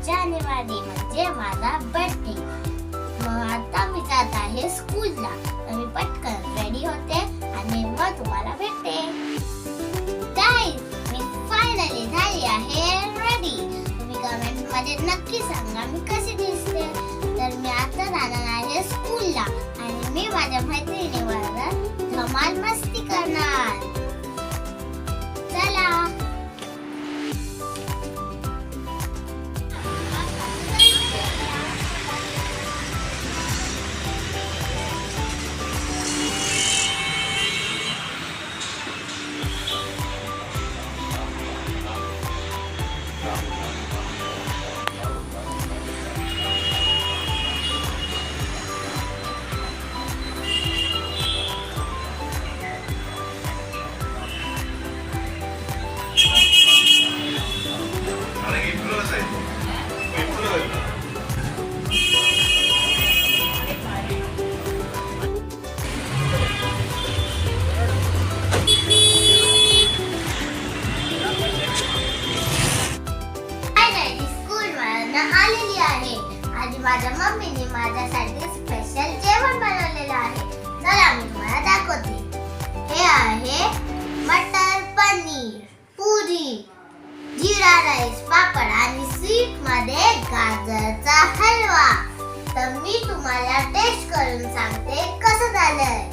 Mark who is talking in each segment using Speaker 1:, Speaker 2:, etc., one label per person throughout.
Speaker 1: जानेवारी म्हणजे माझा बर्थडे. मग आता मी जात आहे स्कूलला. मी पटकन रेडी होते आणि मग तुम्हाला भेटते. गाईज, मी फायनली झाली आहे रेडी. तुम्ही कमेंट मध्ये नक्की सांगा मी कशी दिसते. तर मी आता जाणार आहे स्कूलला आणि मी माझ्या मैत्रिणीबरोबर धमाल मस्ती करणार. चला. आलेली आहे आणि माझ्या मम्मीने माझ्यासाठी स्पेशल जेवण बनवलेलं आहे. चला मी तुम्हाला दाखवते. हे आहे मटर पनीर, पुरी, जीरा राईस, पापड आणि स्वीट मध्ये गाजरचा हलवा. तर मी तुम्हाला टेस्ट करून सांगते कसं झालंय.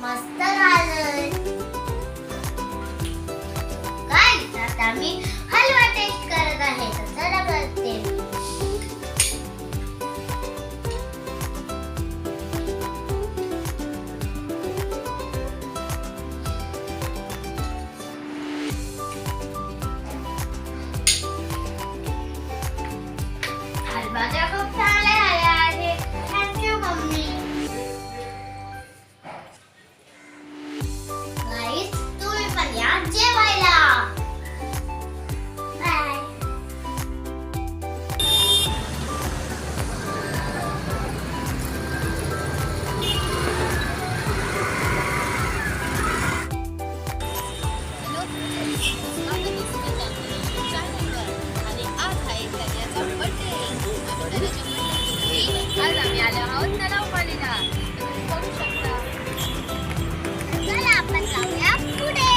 Speaker 1: मस्त झालंय. गाईस, आता मी हलवा टेस्ट करत आहे. तर चला करते. हलवा तर खूप चांगला झाला आहे. Thank you mummy. जेवायला बाय.
Speaker 2: आणि आज आहे तन्याचा बर्थडे. आज आम्ही आलो आहोत तलावपालीला. तुम्ही बघू शकता.
Speaker 1: चला आपण जाऊया पुढे.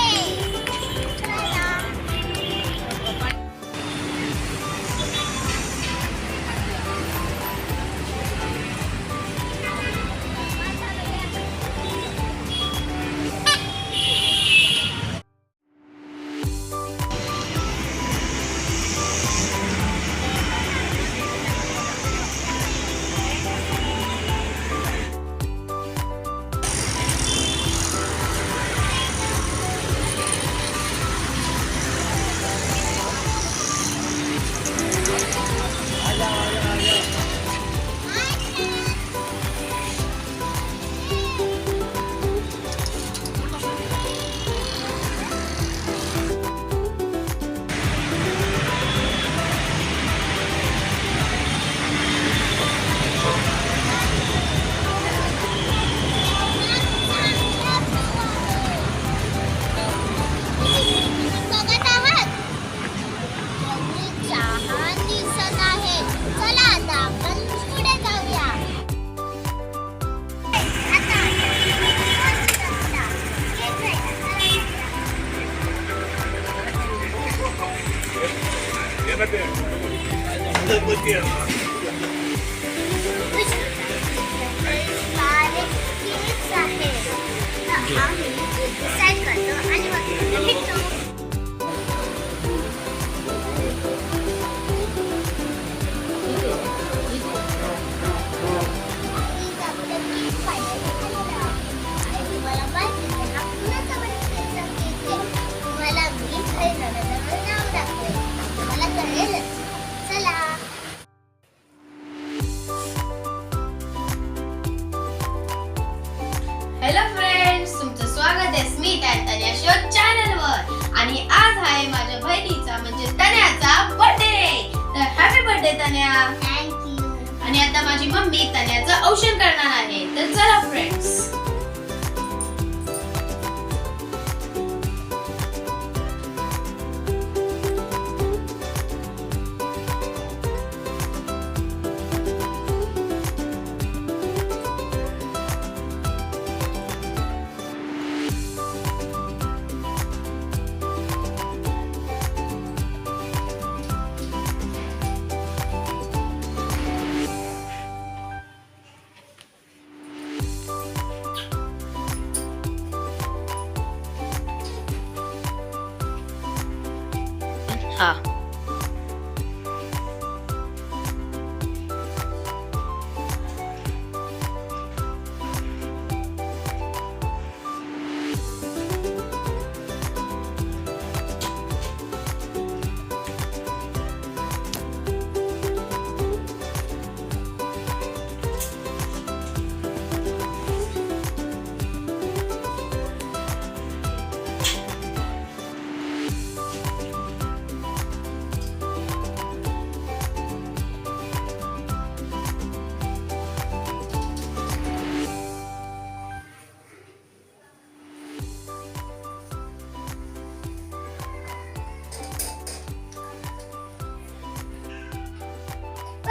Speaker 2: हॅलो फ्रेंड्स, तुमचं स्वागत आहे स्मित अँड तन्या शो चॅनल वर. आणि आज आहे माझ्या बहिणीचा म्हणजे तन्याचा बर्थडे. तर हॅपी बर्थडे तन्या.
Speaker 1: थँक्यू.
Speaker 2: आणि आता माझी मम्मी तन्याचं औषण करणार आहे. तर चला फ्रेंड्स.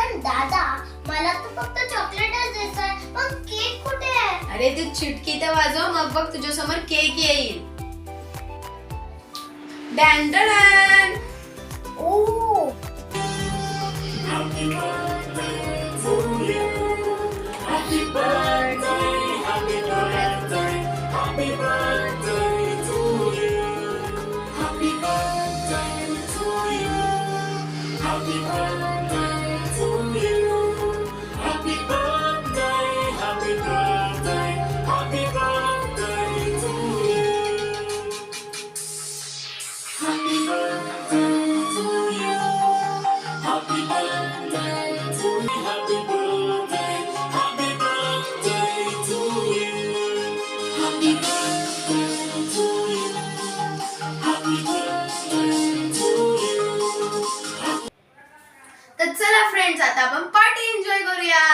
Speaker 1: पण दादा मला तर फक्त चॉकलेटच द्यायचंय, पण केक कुठे आहे?
Speaker 2: अरे तू चिटकी तर वाजव, मग बघ तुझ्या समोर केक येईल. डॅन डॅन.
Speaker 1: Oh
Speaker 3: Happy birthday to you. Happy birthday, happy birthday, happy birthday to you. Happy birthday to you. Happy birthday to you. Happy birthday, happy birthday, happy birthday to you. Happy birthday to you. Happy birthday to you. Happy birthday. Happy birthday to you. Happy birthday to you. Happy birthday to you.
Speaker 2: तर चला friends, आता आपण party enjoy करूया.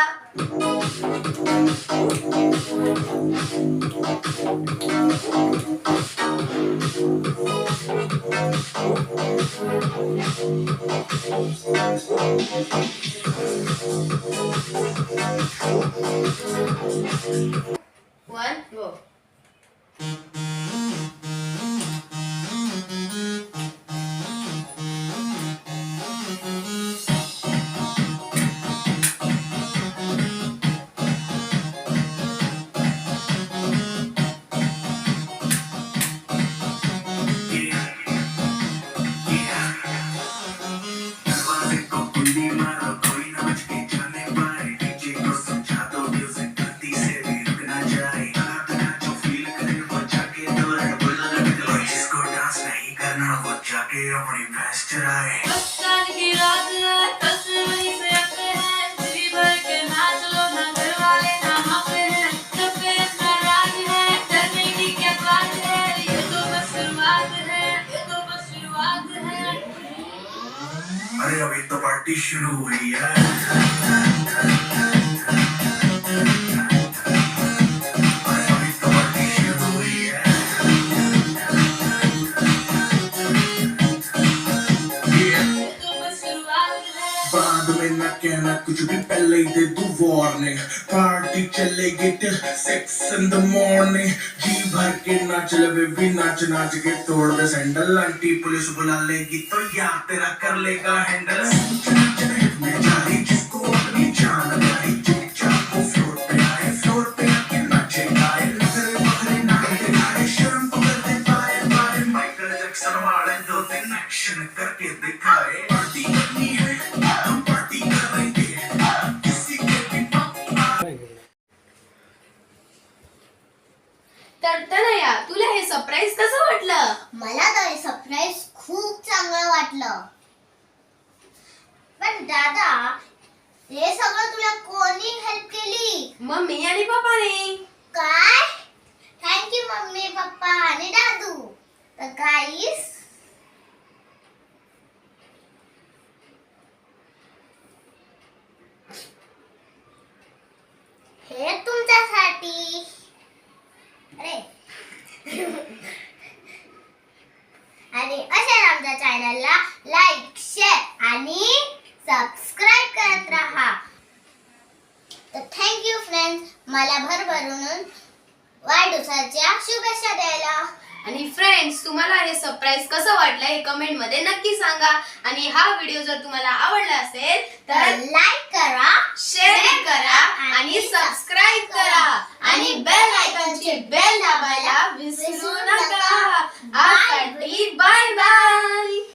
Speaker 2: One, go.
Speaker 3: दरवाजे को कुंडी मारो, कोई ना बच के जाने पाए. डीजे को समझा दो, म्यूजिक गलती से भी रुक ना जाए. गाना जो फील करे वो जाके दोहराए. बोलना लगे तो जिसको डांस नहीं करना वो जाके अपनी भैंस चराए.
Speaker 2: बच्चन की रात है, कसम वहीं से आते हैं. दिल्ली भर के नाच लो, ना घर वाले ना मापे हैं. सफेद का राज है, डरने की क्या बात है. ये तो बस शुरुआत है, ये तो बस शुरुआत है.
Speaker 3: अरे अभी तो पार्टी शुरू हुई है. अरे अभी तो पार्टी शुरू हुई है.
Speaker 2: ये तो बस शुरुआत है.
Speaker 3: बाद में न कहना कुछ भी, पहले ही दे दू वार्निंग. पार्टी चलेगी till 6 in the morning. जी भर के नाच ले बेबी, नाच नाच के तोड़ दे सैंडल. आंटी पुलिस बुला लेगी तो यार तेरा कर लेगा हैंडल. में जारी जिसको अपनी जान आई, चुपचाप वो फ्लोर पे आए. फ्लोर पे आके नाचे गाए, नखरे बखरे नाचे गाए. शर्म तो कर दे पाए पाए. माइकल जैक्सन वाले 2-3 एक्शन करके दिखाए. पार्टी करनी है, हम पार्टी करेंगे. किसी के भी
Speaker 2: तर तनया, तुला हे सरप्राईज कसं वाटलं?
Speaker 1: मला तर हे सरप्राईज खूप चांगलं वाटलं. पण दादा, हे सगळं तुला कोणी हेल्प केली?
Speaker 2: मम्मी आणि पप्पाने.
Speaker 1: काय? थँक्यू मम्मी, पप्पा आणि दादू. तर गाईस, हे तुमच्यासाठी. अरे आणि अशा आमच्या चॅनलला लाईक, शेअर आणि सबस्क्राईब करत राहा. तर थँक्यू फ्रेंड्स, मला भरभरून वाढदिवसाच्या शुभेच्छा द्यायला.
Speaker 2: आणि फ्रेंड्स, तुम्हाला हे सरप्राईज कसं वाटलं हे कमेंट मध्ये नक्की सांगा. आणि हा व्हिडिओ जर तुम्हाला आवडला असेल तर